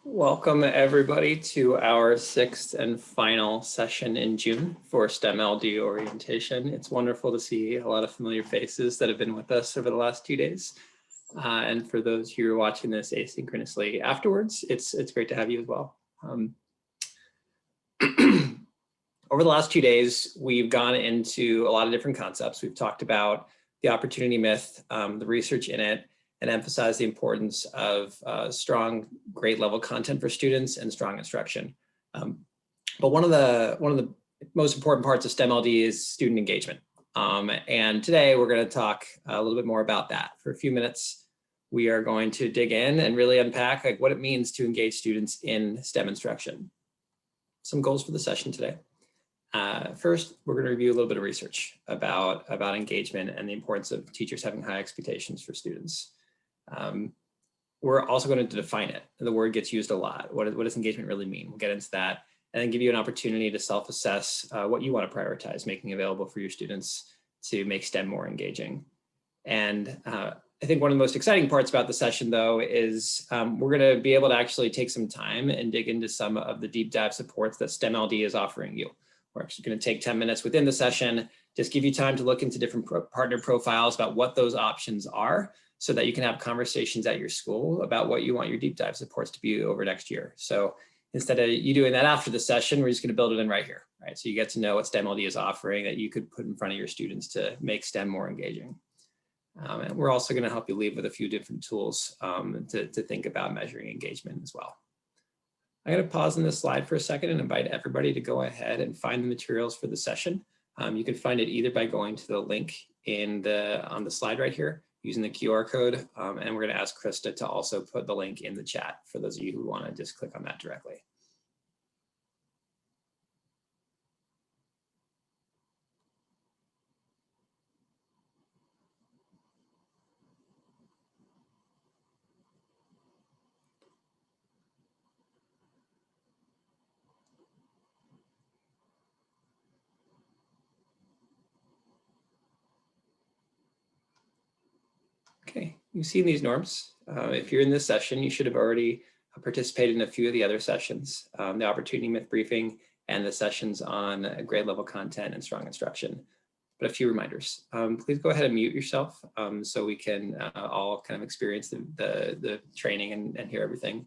Welcome everybody to our sixth and final session in June for STEM.LD orientation. It's wonderful to see a lot of familiar faces that have been with us over the last 2 days. And for those who are watching this asynchronously afterwards, it's great to have you as well. Over the last 2 days, we've gone into a lot of different concepts. We've talked about the opportunity myth, the research in it, and emphasize the importance of strong grade level content for students and strong instruction. But one of the most important parts of STEM.LD is student engagement. And today we're going to talk a little bit more about that. For a few minutes, we are going to dig in and really unpack what it means to engage students in STEM instruction. Some goals for the session today. First, we're going to review a little bit of research about engagement and the importance of teachers having high expectations for students. We're also going to define it. The word gets used a lot. What does engagement really mean? We'll get into that and then give you an opportunity to self-assess what you want to prioritize, making available for your students to make STEM more engaging. And I think one of the most exciting parts about the session, though, is we're going to be able to actually take some time and dig into some of the deep dive supports that STEM.LD is offering you. We're actually going to take 10 minutes within the session, just give you time to look into different partner profiles about what those options are, so that you can have conversations at your school about what you want your deep dive supports to be over next year. So instead of you doing that after the session, we're just going to build it in right here, right? So you get to know what STEM.LD is offering that you could put in front of your students to make STEM more engaging. And we're also going to help you leave with a few different tools to think about measuring engagement as well. I'm going to pause on this slide for a second and invite everybody to go ahead and find the materials for the session. You can find it either by going to the link on the slide right here, using the QR code, and we're going to ask Krista to also put the link in the chat for those of you who want to just click on that directly. Okay, you've seen these norms. If you're in this session, you should have already participated in a few of the other sessions, the opportunity myth briefing and the sessions on grade level content and strong instruction. But a few reminders. Please go ahead and mute yourself so we can all kind of experience the training and hear everything.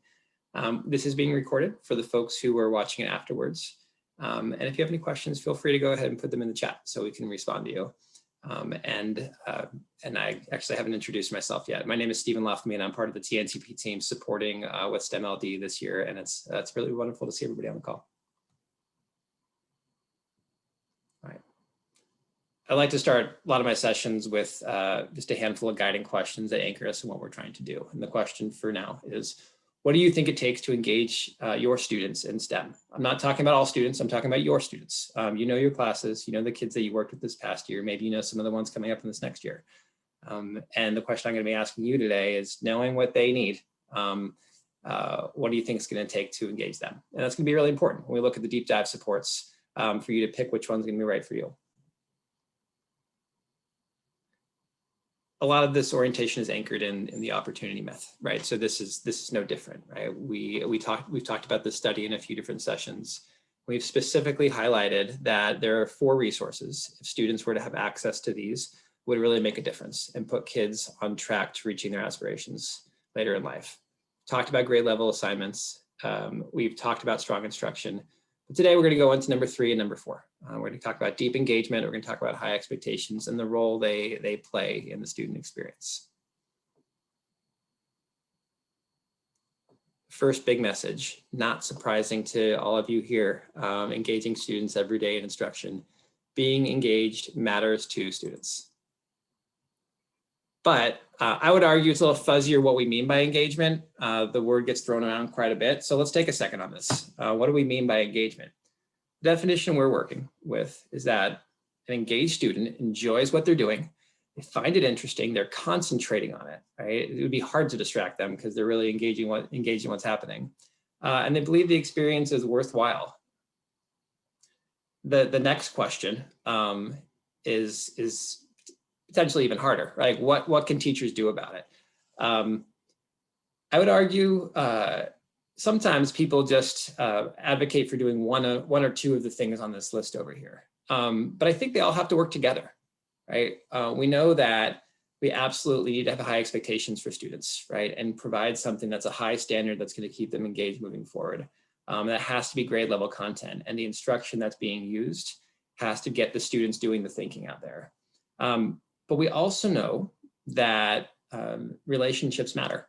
This is being recorded for the folks who are watching it afterwards. And if you have any questions, feel free to go ahead and put them in the chat so we can respond to you. And I actually haven't introduced myself yet. My name is Stephen Loftme, and I'm part of the TNCP team supporting with STEM.LD this year. And it's really wonderful to see everybody on the call. All right. I like to start a lot of my sessions with just a handful of guiding questions that anchor us in what we're trying to do. And the question for now is, what do you think it takes to engage your students in STEM? I'm not talking about all students, I'm talking about your students. You know your classes, you know the kids that you worked with this past year, maybe you know some of the ones coming up in this next year. And the question I'm going to be asking you today is, knowing what they need, what do you think it's going to take to engage them? And that's going to be really important when we look at the deep dive supports for you to pick which one's going to be right for you. A lot of this orientation is anchored in the opportunity myth, right? So this is no different, right? We've talked about this study in a few different sessions. We've specifically highlighted that there are 4 resources. If students were to have access to these, would really make a difference and put kids on track to reaching their aspirations later in life. Talked about grade level assignments. We've talked about strong instruction. But today we're going to go into number 3 and number 4. We're going to talk about deep engagement. We're going to talk about high expectations and the role they play in the student experience. First big message, not surprising to all of you here, engaging students every day in instruction. Being engaged matters to students. But I would argue it's a little fuzzier what we mean by engagement. The word gets thrown around quite a bit. So let's take a second on this. What do we mean by engagement? The definition we're working with is that an engaged student enjoys what they're doing. They find it interesting. They're concentrating on it, right? It would be hard to distract them because they're really engaging what's happening. And they believe the experience is worthwhile. The next question is potentially even harder, right? What can teachers do about it? I would argue sometimes people just advocate for doing one or two of the things on this list over here. But I think they all have to work together, right? We know that we absolutely need to have high expectations for students, right? And provide something that's a high standard that's going to keep them engaged moving forward. That has to be grade level content, and the instruction that's being used has to get the students doing the thinking out there. But we also know that relationships matter,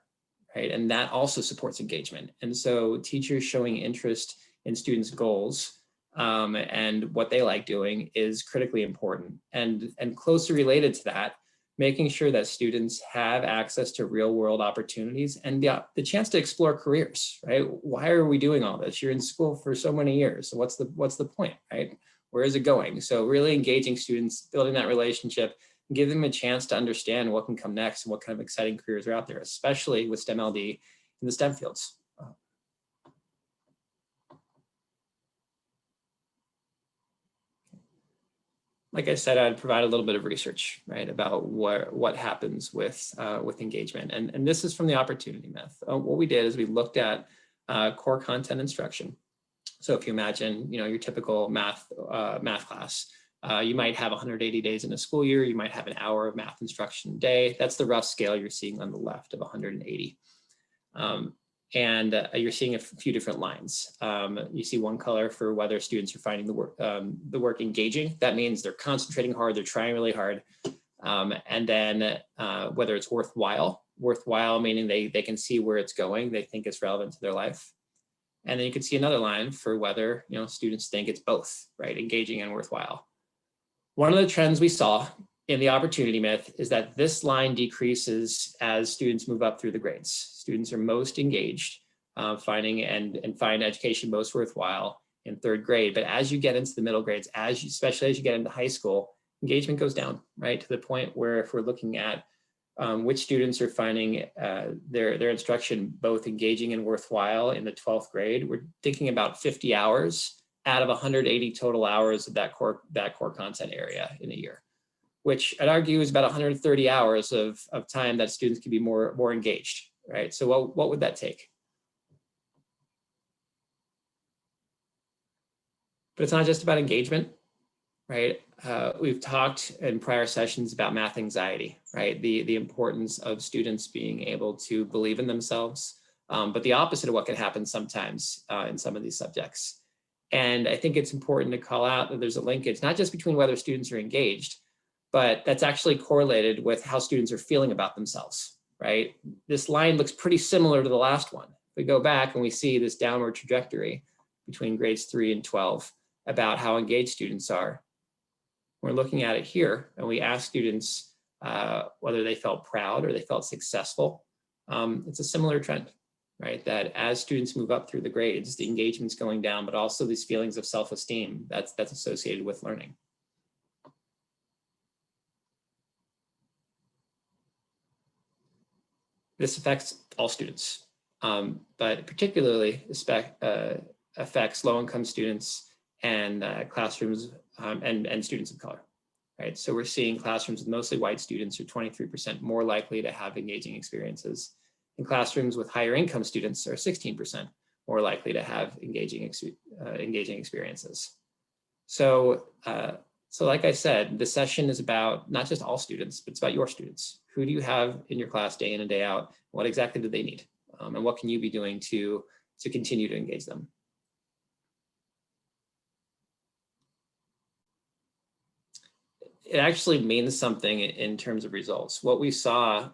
right? And that also supports engagement. And so teachers showing interest in students' goals and what they like doing is critically important. And closely related to that, making sure that students have access to real world opportunities and the chance to explore careers, right? Why are we doing all this? You're in school for so many years. So what's the point, right? Where is it going? So really engaging students, building that relationship, give them a chance to understand what can come next and what kind of exciting careers are out there, especially with STEM.LD in the STEM fields. Like I said, I'd provide a little bit of research, right, about what happens with engagement. And this is from the opportunity myth. What we did is we looked at core content instruction. So if you imagine, your typical math class, you might have 180 days in a school year. You might have an hour of math instruction a day. That's the rough scale you're seeing on the left of 180. And you're seeing a few different lines. You see one color for whether students are finding the work engaging. That means they're concentrating hard, they're trying really hard. And then whether it's worthwhile meaning they can see where it's going, they think it's relevant to their life. And then you can see another line for whether students think it's both, right, engaging and worthwhile. One of the trends we saw in the opportunity myth is that this line decreases as students move up through the grades. Students are most engaged, find education most worthwhile in third grade. But as you get into the middle grades, especially as you get into high school, engagement goes down, right, to the point where if we're looking at which students are finding their instruction both engaging and worthwhile in the 12th grade, we're thinking about 50 hours out of 180 total hours of that core content area in a year, which I'd argue is about 130 hours of time that students can be more engaged, right? So what would that take? But it's not just about engagement, right? We've talked in prior sessions about math anxiety, right? The importance of students being able to believe in themselves, but the opposite of what can happen sometimes in some of these subjects. And I think it's important to call out that there's a linkage, not just between whether students are engaged, but that's actually correlated with how students are feeling about themselves, right? This line looks pretty similar to the last one. If we go back and we see this downward trajectory between grades 3 and 12 about how engaged students are, we're looking at it here and we ask students whether they felt proud or they felt successful. It's a similar trend, right? That as students move up through the grades, the engagement's going down, but also these feelings of self-esteem that's associated with learning. This affects all students, but particularly affects low-income students and classrooms and students of color, right? So we're seeing classrooms with mostly white students are 23% more likely to have engaging experiences, and classrooms with higher income students are 16% more likely to have engaging experiences. So like I said, the session is about not just all students, but it's about your students. Who do you have in your class day in and day out? What exactly do they need? And what can you be doing to continue to engage them? It actually means something in terms of results. What we saw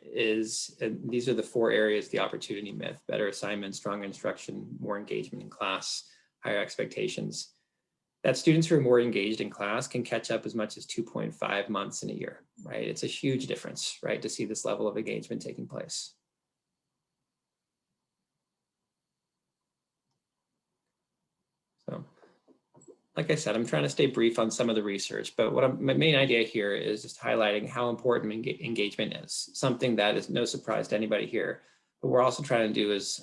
is, these are the 4 areas, the opportunity myth: better assignment, strong instruction, more engagement in class, higher expectations. That students who are more engaged in class can catch up as much as 2.5 months in a year, right? It's a huge difference, right, to see this level of engagement taking place. So, like I said, I'm trying to stay brief on some of the research, but my main idea here is just highlighting how important engagement is, something that is no surprise to anybody here. But we're also trying to do is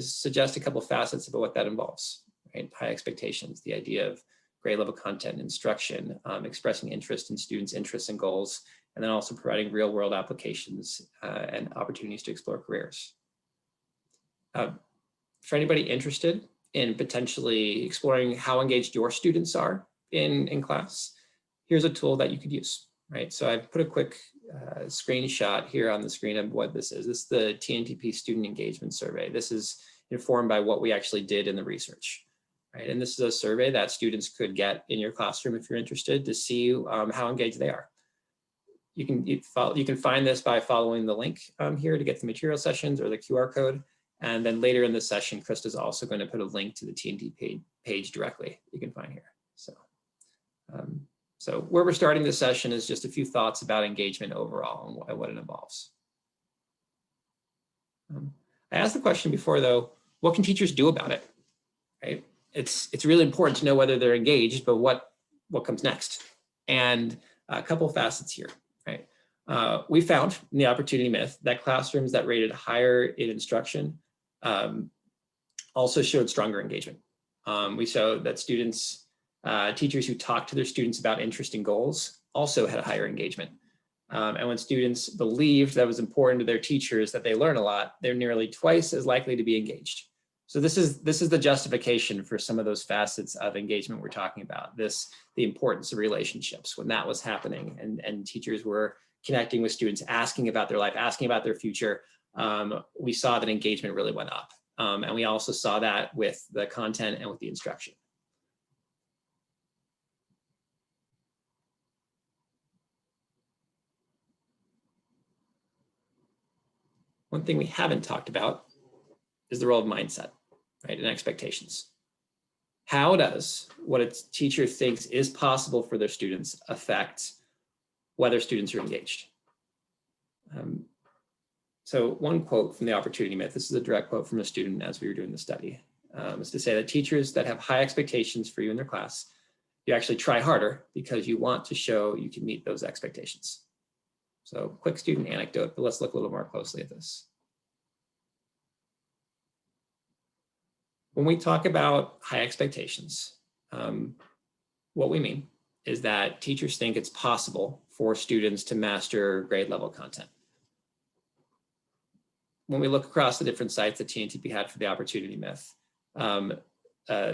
suggest a couple facets about what that involves, right? High expectations, the idea of grade level content, instruction, expressing interest in students' interests and goals, and then also providing real world applications and opportunities to explore careers. for anybody interested in potentially exploring how engaged your students are in class, here's a tool that you could use, right? So I've put a quick screenshot here on the screen of what this is. This is the TNTP Student Engagement Survey. This is informed by what we actually did in the research, right? And this is a survey that students could get in your classroom if you're interested to see how engaged they are. You can find this by following the link here to get the material sessions or the QR code. And then later in the session, Krista's also going to put a link to the TNT page directly you can find here. So where we're starting this session is just a few thoughts about engagement overall and what it involves. I asked the question before though, what can teachers do about it, right? It's really important to know whether they're engaged, but what comes next? And a couple facets here, right? We found in the opportunity myth that classrooms that rated higher in instruction also showed stronger engagement. We showed that students, teachers who talked to their students about interesting goals also had a higher engagement. And when students believed that it was important to their teachers that they learn a lot, they're nearly twice as likely to be engaged. So this is the justification for some of those facets of engagement we're talking about. The importance of relationships when that was happening and teachers were connecting with students, asking about their life, asking about their future. We saw that engagement really went up. And we also saw that with the content and with the instruction. One thing we haven't talked about is the role of mindset, right, and expectations. How does what a teacher thinks is possible for their students affect whether students are engaged? So one quote from the opportunity myth, this is a direct quote from a student as we were doing the study, is to say that teachers that have high expectations for you in their class, you actually try harder because you want to show you can meet those expectations. So quick student anecdote, but let's look a little more closely at this. When we talk about high expectations, what we mean is that teachers think it's possible for students to master grade level content. When we look across the different sites that TNTP had for the opportunity myth,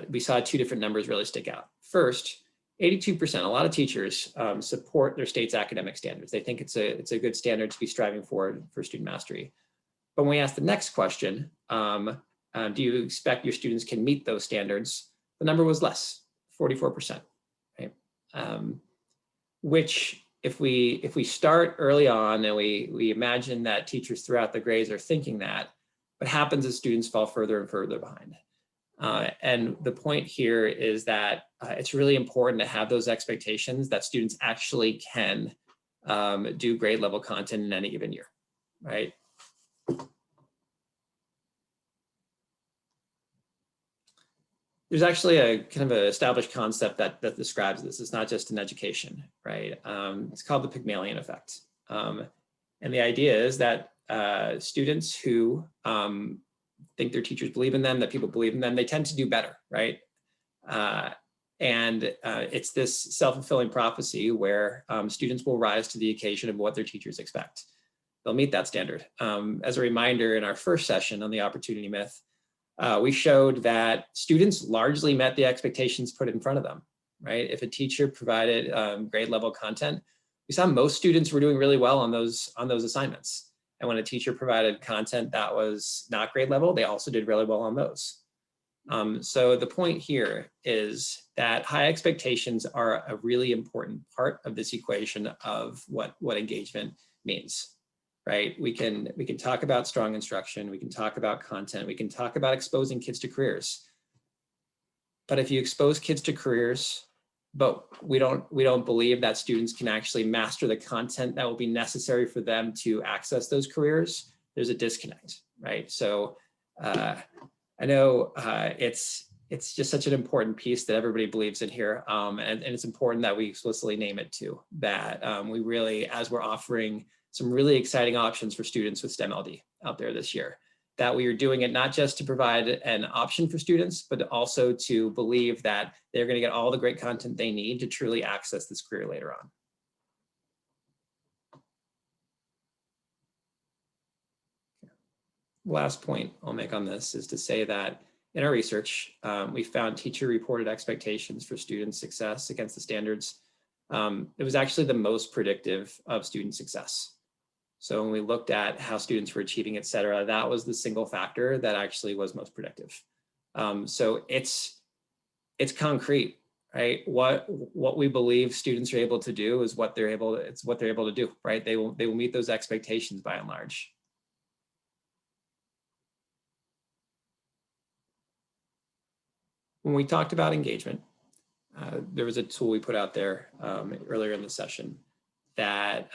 we saw two different numbers really stick out. First, 82%, a lot of teachers support their state's academic standards. They think it's a good standard to be striving for student mastery. But when we ask the next question, do you expect your students can meet those standards? The number was less, 44%, right? Which if we start early on and we imagine that teachers throughout the grades are thinking that, what happens is students fall further and further behind. And the point here is that it's really important to have those expectations that students actually can do grade level content in any given year, right? There's actually a kind of an established concept that describes this. It's not just in education, right? It's called the Pygmalion Effect. And the idea is that students who think their teachers believe in them, that people believe in them, they tend to do better, right? And it's this self-fulfilling prophecy where students will rise to the occasion of what their teachers expect. They'll meet that standard. As a reminder, in our first session on the opportunity myth, we showed that students largely met the expectations put in front of them, right? If a teacher provided grade level content, we saw most students were doing really well on those assignments. And when a teacher provided content that was not grade level, they also did really well on those. So the point here is that high expectations are a really important part of this equation of what engagement means. Right? We can talk about strong instruction, we can talk about content, we can talk about exposing kids to careers. But if you expose kids to careers, but we don't believe that students can actually master the content that will be necessary for them to access those careers, there's a disconnect, right? So I know it's just such an important piece that everybody believes in here, and it's important that we explicitly name it too, that we really, as we're offering some really exciting options for students with STEM.LD out there this year, that we are doing it not just to provide an option for students, but also to believe that they're going to get all the great content they need to truly access this career later on. last point I'll make on this is to say that in our research, we found teacher-reported expectations for student success against the standards. It was actually the most predictive of student success. So when we looked at how students were achieving, et cetera, that was the single factor that actually was most predictive. So it's concrete, right? What we believe students are able to do is what they're able to do, right? They will meet those expectations by and large. When we talked about engagement, there was a tool we put out there earlier in the session that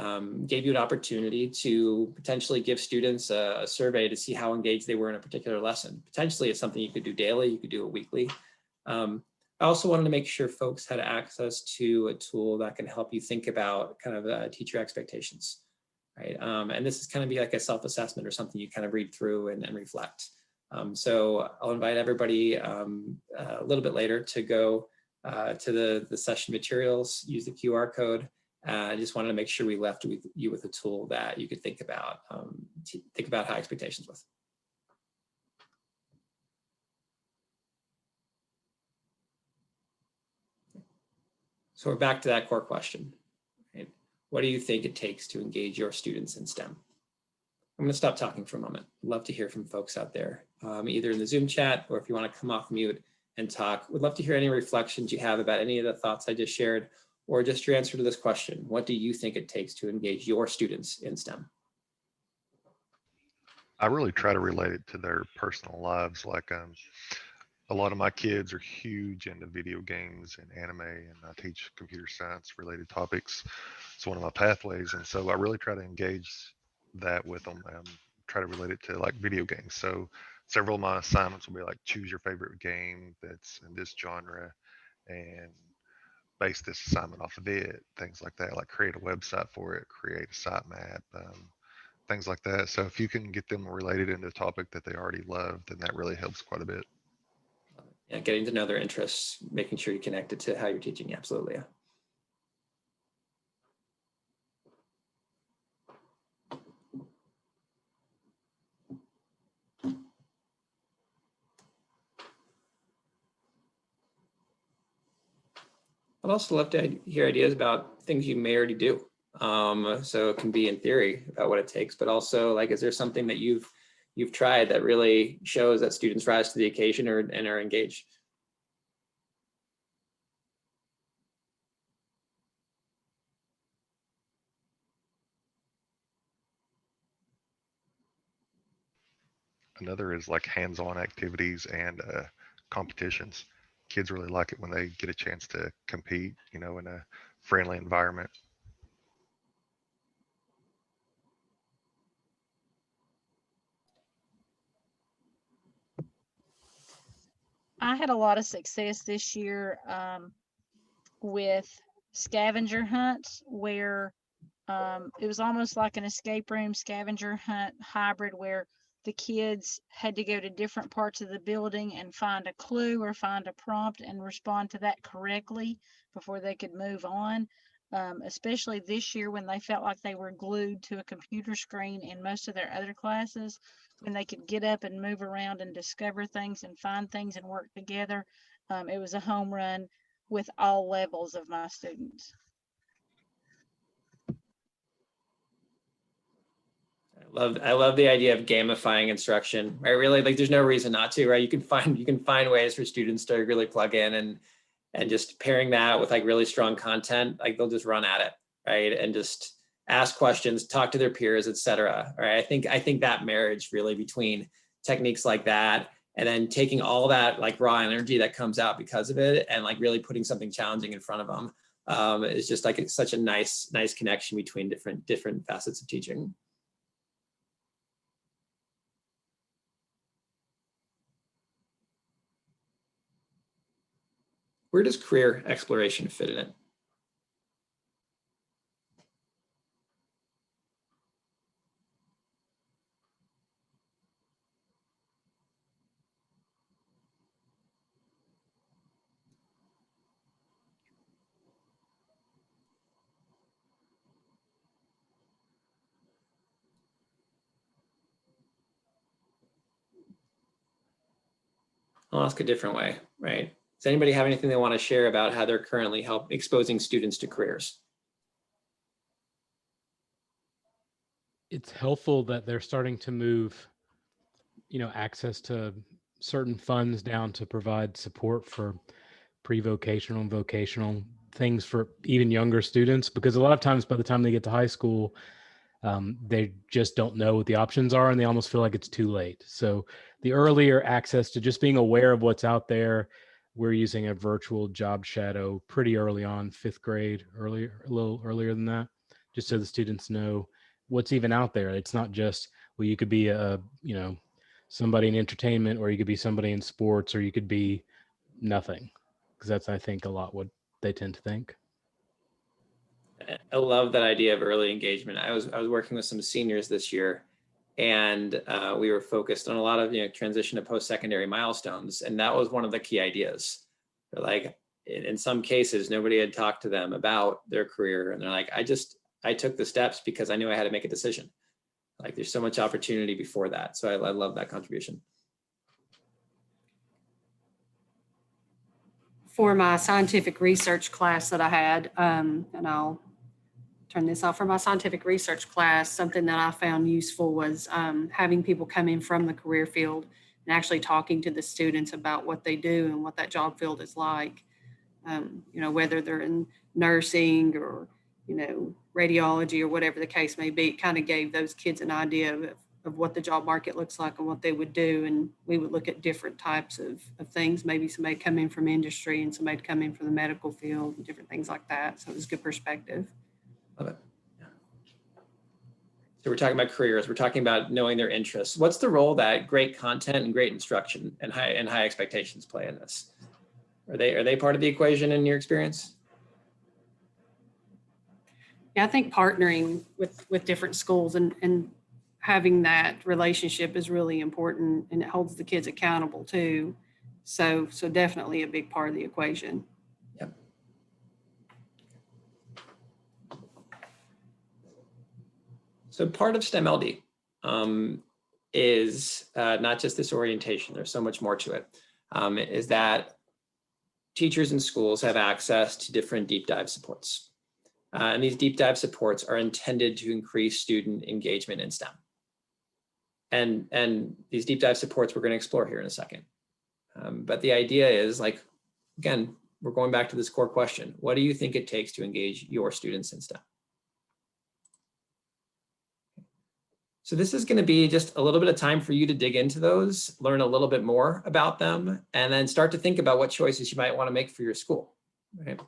gave you an opportunity to potentially give students a survey to see how engaged they were in a particular lesson. Potentially it's something you could do daily, you could do it weekly. I also wanted to make sure folks had access to a tool that can help you think about kind of teacher expectations, right? And this is kind of be like a self-assessment or something you kind of read through and reflect. So I'll invite everybody a little bit later to go to the session materials, use the QR code. I just wanted to make sure we left you with a tool that you could think about high expectations with. So we're back to that core question, right? What do you think it takes to engage your students in STEM? I'm going to stop talking for a moment. I'd love to hear from folks out there, either in the Zoom chat or if you want to come off mute and talk. We'd love to hear any reflections you have about any of the thoughts I just shared, or just your answer to this question. What do you think it takes to engage your students in STEM? I really try to relate it to their personal lives. Like a lot of my kids are huge into video games and anime, and I teach computer science related topics. It's one of my pathways, and so I really try to engage that with them and try to relate it to like video games. So several of my assignments will be like choose your favorite game that's in this genre and base this assignment off of it, things like that, like create a website for it, create a sitemap, things like that. So if you can get them related into a topic that they already love, then that really helps quite a bit. Yeah, getting to know their interests, making sure you connect it to how you're teaching. Absolutely. Yeah. I'd also love to hear ideas about things you may already do. So it can be in theory about what it takes, but also like, is there something that you've tried that really shows that students rise to the occasion and are engaged? Another is like hands-on activities and competitions. Kids really like it when they get a chance to compete, you know, in a friendly environment. I had a lot of success this year with scavenger hunts where it was almost like an escape room scavenger hunt hybrid where the kids had to go to different parts of the building and find a clue or find a prompt and respond to that correctly before they could move on. Especially this year when they felt like they were glued to a computer screen in most of their other classes, when they could get up and move around and discover things and find things and work together. It was a home run with all levels of my students. I love the idea of gamifying instruction. Right, really, like there's no reason not to, right? You can find ways for students to really plug in and just pairing that with like really strong content, like they'll just run at it, right? And just ask questions, talk to their peers, etc. Right? I think that marriage really between techniques like that and then taking all that like raw energy that comes out because of it and like really putting something challenging in front of them is just like it's such a nice connection between different facets of teaching. Where does career exploration fit in it? I'll ask a different way, right? Does anybody have anything they want to share about how they're currently exposing students to careers? It's helpful that they're starting to move, access to certain funds down to provide support for pre-vocational and vocational things for even younger students, because a lot of times by the time they get to high school, they just don't know what the options are and they almost feel like it's too late. So the earlier access to just being aware of what's out there, we're using a virtual job shadow pretty early on, 5th grade, a little earlier than that, just so the students know what's even out there. It's not just, well, you could be somebody in entertainment, or you could be somebody in sports, or you could be nothing. Because that's, I think, a lot what they tend to think. I love that idea of early engagement. I was working with some seniors this year, and we were focused on a lot of transition to post-secondary milestones, and that was one of the key ideas. They're like, in some cases, nobody had talked to them about their career, and they're like, I took the steps because I knew I had to make a decision. Like, there's so much opportunity before that. So I love that contribution. For my scientific research class that I had, and I'll turn this off. For my scientific research class, something that I found useful was having people come in from the career field and actually talking to the students about what they do and what that job field is like. Whether they're in nursing or, radiology or whatever the case may be, it kind of gave those kids an idea of what the job market looks like and what they would do. And we would look at different types of things. Maybe somebody come in from industry and somebody come in from the medical field and different things like that. So it was good perspective. Love it. Yeah. So we're talking about careers. We're talking about knowing their interests. What's the role that great content and great instruction and high expectations play in this? Are they part of the equation in your experience? Yeah, I think partnering with different schools and having that relationship is really important, and it holds the kids accountable too. So definitely a big part of the equation. Yep. So part of STEM.LD is not just this orientation. There's so much more to it. Is that teachers and schools have access to different deep dive supports. And these deep dive supports are intended to increase student engagement in STEM. And these deep dive supports we're going to explore here in a second. But the idea is, like, again, we're going back to this core question. What do you think it takes to engage your students in STEM? So this is going to be just a little bit of time for you to dig into those, learn a little bit more about them, and then start to think about what choices you might want to make for your school. Right?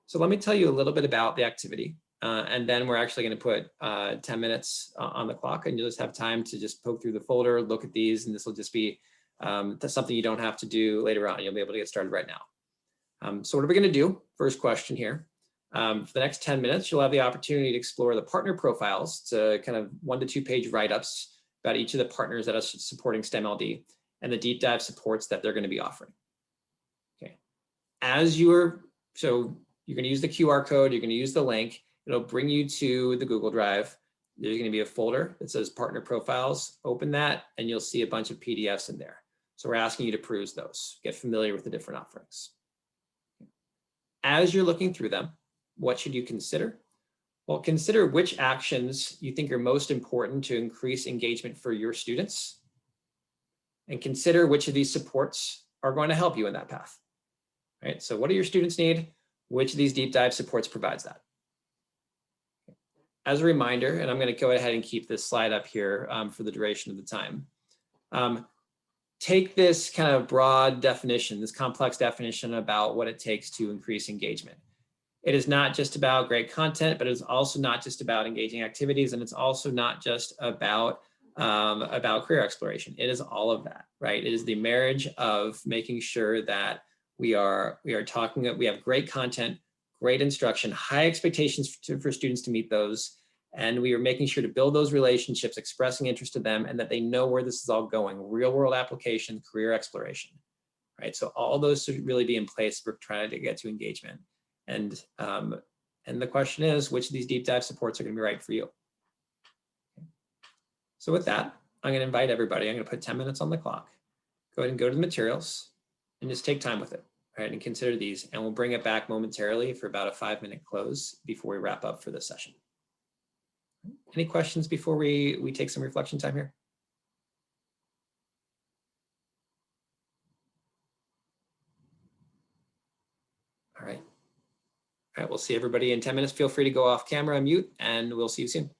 So let me tell you a little bit about the activity, and then we're actually going to put 10 minutes on the clock, and you'll just have time to just poke through the folder, look at these, and this will just be something you don't have to do later on. You'll be able to get started right now. So what are we going to do? First question here. For the next 10 minutes, you'll have the opportunity to explore the partner profiles, to kind of 1 to 2 page write-ups about each of the partners that are supporting STEM.LD and the deep dive supports that they're going to be offering. Okay. So you're going to use the QR code, you're going to use the link, it'll bring you to the Google Drive. There's going to be a folder that says partner profiles. Open that and you'll see a bunch of PDFs in there. So we're asking you to peruse those, get familiar with the different offerings. As you're looking through them, what should you consider? Well, consider which actions you think are most important to increase engagement for your students, and consider which of these supports are going to help you in that path. Right? So what do your students need? Which of these deep dive supports provides that? As a reminder, and I'm going to go ahead and keep this slide up here for the duration of the time. Take this kind of broad definition, this complex definition about what it takes to increase engagement. It is not just about great content, but it's also not just about engaging activities, and it's also not just about career exploration. It is all of that, right? It is the marriage of making sure that we have great content, great instruction, high expectations for students to meet those, and we are making sure to build those relationships, expressing interest to them, and that they know where this is all going: real world application, career exploration, right? So all those should really be in place for trying to get to engagement. And the question is, which of these deep dive supports are going to be right for you? So with that, I'm going to invite everybody. I'm going to put 10 minutes on the clock. Go ahead and go to the materials. and just take time with it, right? And consider these, and we'll bring it back momentarily for about a 5-minute close before we wrap up for this session. Any questions before we take some reflection time here? All right. All right, we'll see everybody in 10 minutes. Feel free to go off camera, mute, and we'll see you soon.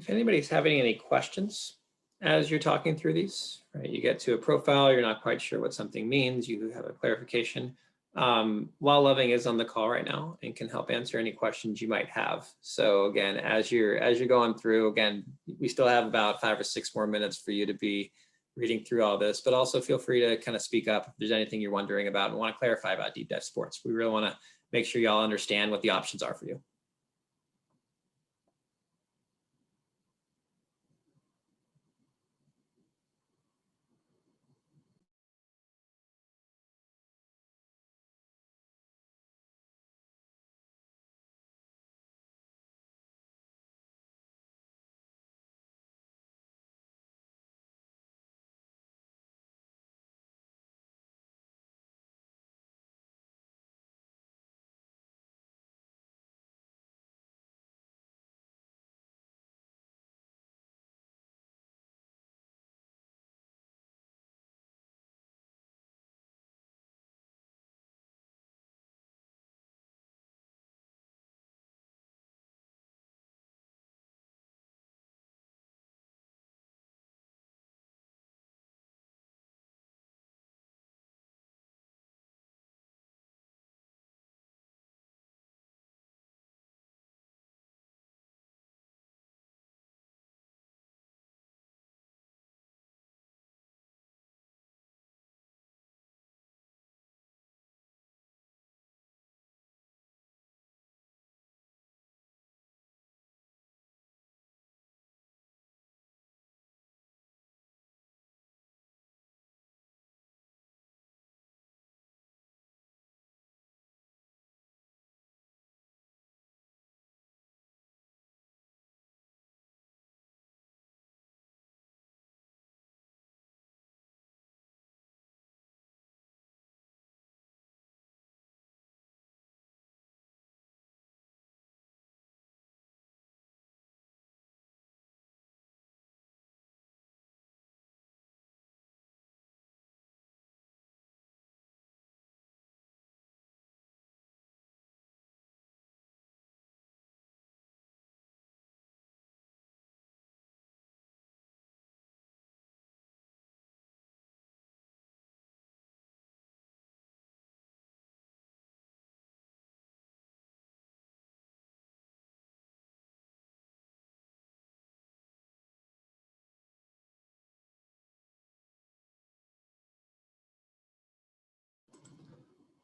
If anybody's having any questions as you're talking through these, right, you get to a profile, you're not quite sure what something means, you have a clarification. While Loving is on the call right now and can help answer any questions you might have. So again, as you're going through, again, we still have about 5 or 6 more minutes for you to be reading through all this, but also feel free to kind of speak up if there's anything you're wondering about and want to clarify about deep dive sports. We really want to make sure y'all understand what the options are for you.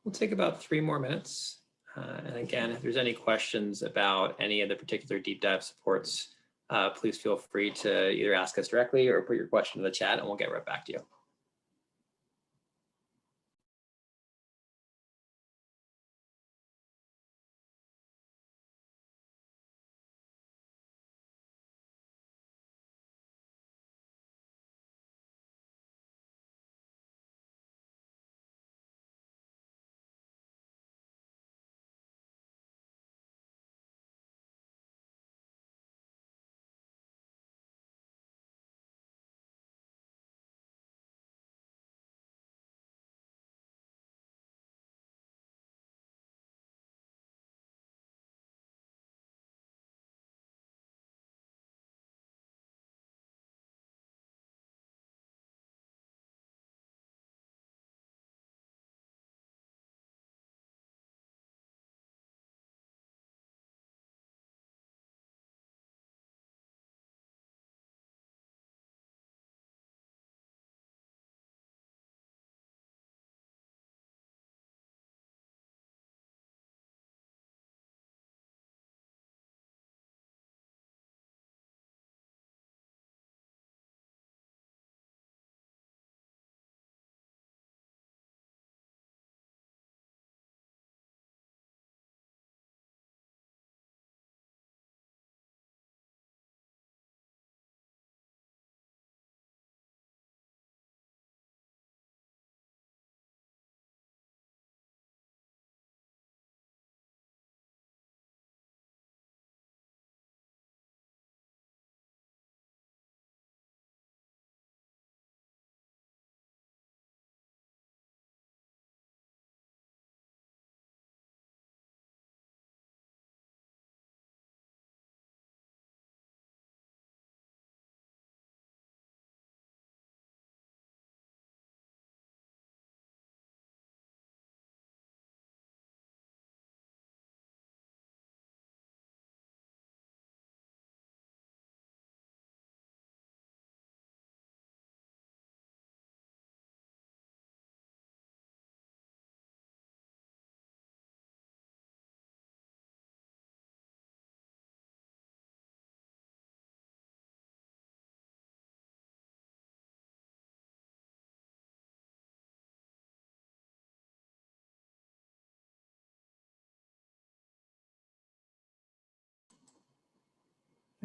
We'll take about 3 more minutes. And again, if there's any questions about any of the particular deep dive supports, please feel free to either ask us directly or put your question in the chat and we'll get right back to you.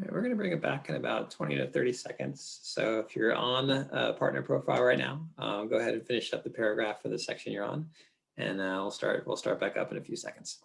right, we're going to bring it back in about 20 to 30 seconds. So if you're on a partner profile right now, go ahead and finish up the paragraph for the section you're on, and we'll start back up in a few seconds.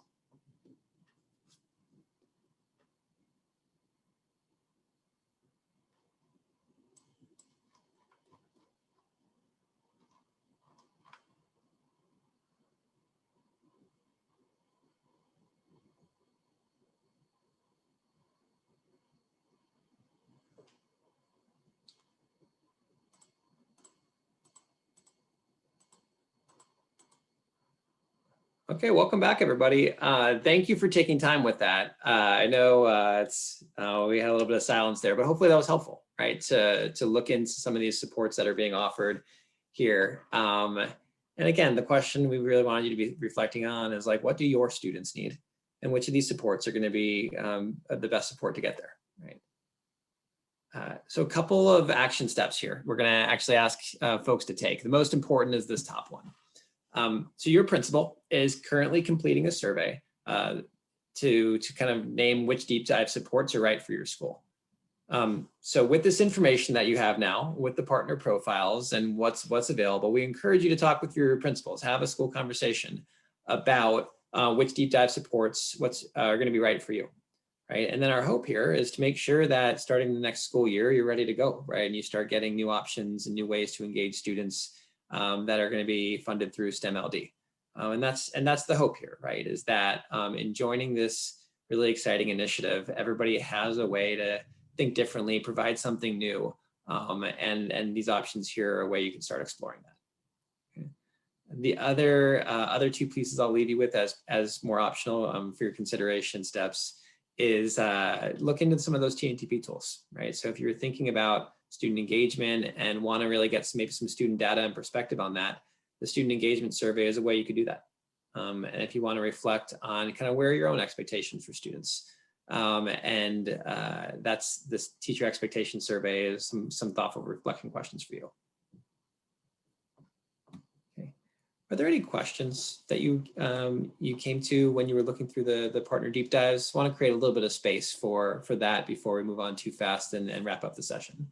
Okay, welcome back, everybody. Thank you for taking time with that. I know we had a little bit of silence there, but hopefully that was helpful, right? To look into some of these supports that are being offered here. And again, the question we really wanted you to be reflecting on is like, what do your students need? And which of these supports are going to be the best support to get there, right? So a couple of action steps here. We're going to actually ask folks to take. The most important is this top one. So your principal is currently completing a survey to kind of name which deep dive supports are right for your school. So with this information that you have now, with the partner profiles and what's available, we encourage you to talk with your principals, have a school conversation about which deep dive supports are going to be right for you, right? And then our hope here is to make sure that starting the next school year, you're ready to go, right? And you start getting new options and new ways to engage students that are going to be funded through STEM.LD. And that's the hope here, right? Is that in joining this really exciting initiative, everybody has a way to think differently, provide something new, and these options here are a way you can start exploring that. Okay. The other two pieces I'll leave you with as more optional for your consideration steps is look into some of those TNTP tools, right? So if you're thinking about student engagement and want to really get maybe some student data and perspective on that, the student engagement survey is a way you could do that. And if you want to reflect on kind of where are your own expectations for students, that's this teacher expectation survey is some thoughtful reflection questions for you. Okay. Are there any questions that you came to when you were looking through the partner deep dives? I want to create a little bit of space for that before we move on too fast and wrap up the session.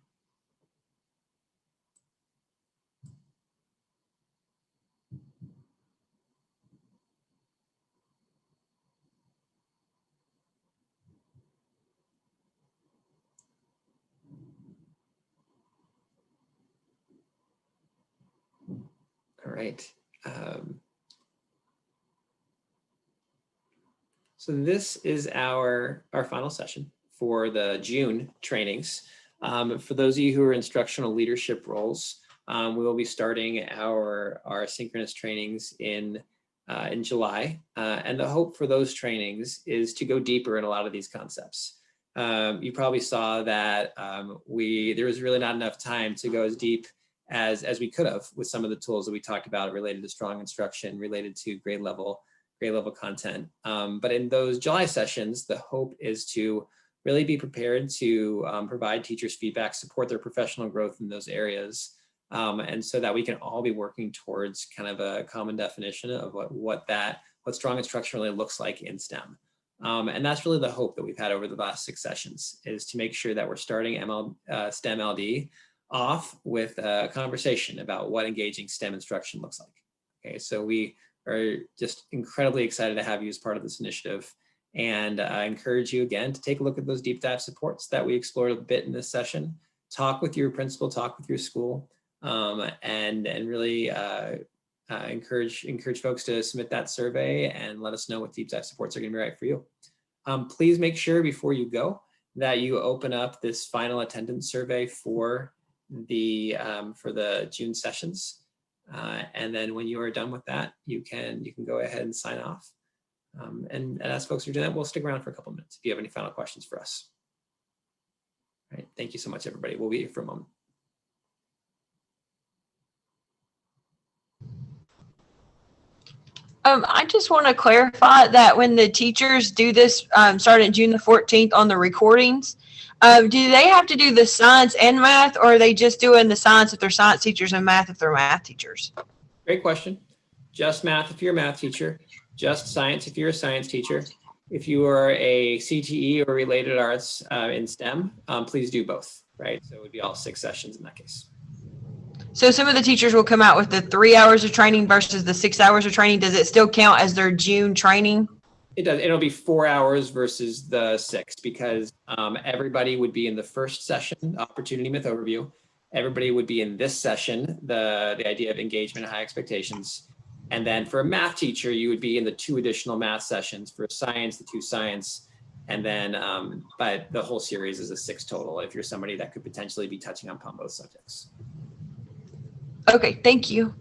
All right. So this is our final session for the June trainings. For those of you who are instructional leadership roles, we will be starting our synchronous trainings in July. And the hope for those trainings is to go deeper in a lot of these concepts. You probably saw that there was really not enough time to go as deep as we could have with some of the tools that we talked about related to strong instruction, related to grade level content. But in those July sessions, the hope is to really be prepared to provide teachers feedback, support their professional growth in those areas, and so that we can all be working towards kind of a common definition of what strong instruction really looks like in STEM. And that's really the hope that we've had over the last 6 sessions, is to make sure that we're starting STEM.LD off with a conversation about what engaging STEM instruction looks like. Okay, so we are just incredibly excited to have you as part of this initiative. And I encourage you again to take a look at those deep dive supports that we explored a bit in this session. Talk with your principal, talk with your school, and really encourage folks to submit that survey and let us know what deep dive supports are going to be right for you. Please make sure before you go that you open up this final attendance survey for the June sessions, and then when you are done with that, you can go ahead and sign off. And as folks are doing that, we'll stick around for a couple minutes if you have any final questions for us. All right, thank you so much, everybody. We'll be here for a moment. I just want to clarify that when the teachers do this, starting June the 14th on the recordings, do they have to do the science and math, or are they just doing the science if they're science teachers and math if they're math teachers? Great question. Just math if you're a math teacher, just science if you're a science teacher. If you are a CTE or related arts in STEM, please do both, right? So it would be all 6 sessions in that case. So some of the teachers will come out with the 3 hours of training versus the 6 hours of training. Does it still count as their June training? It does. It'll be 4 hours versus the 6 because everybody would be in the first session, opportunity myth overview. Everybody would be in this session, the idea of engagement and high expectations. And then for a math teacher, you would be in the 2 additional math sessions. For science, the 2 science. And then, but the whole series is a 6 total if you're somebody that could potentially be touching upon both subjects. Okay, thank you.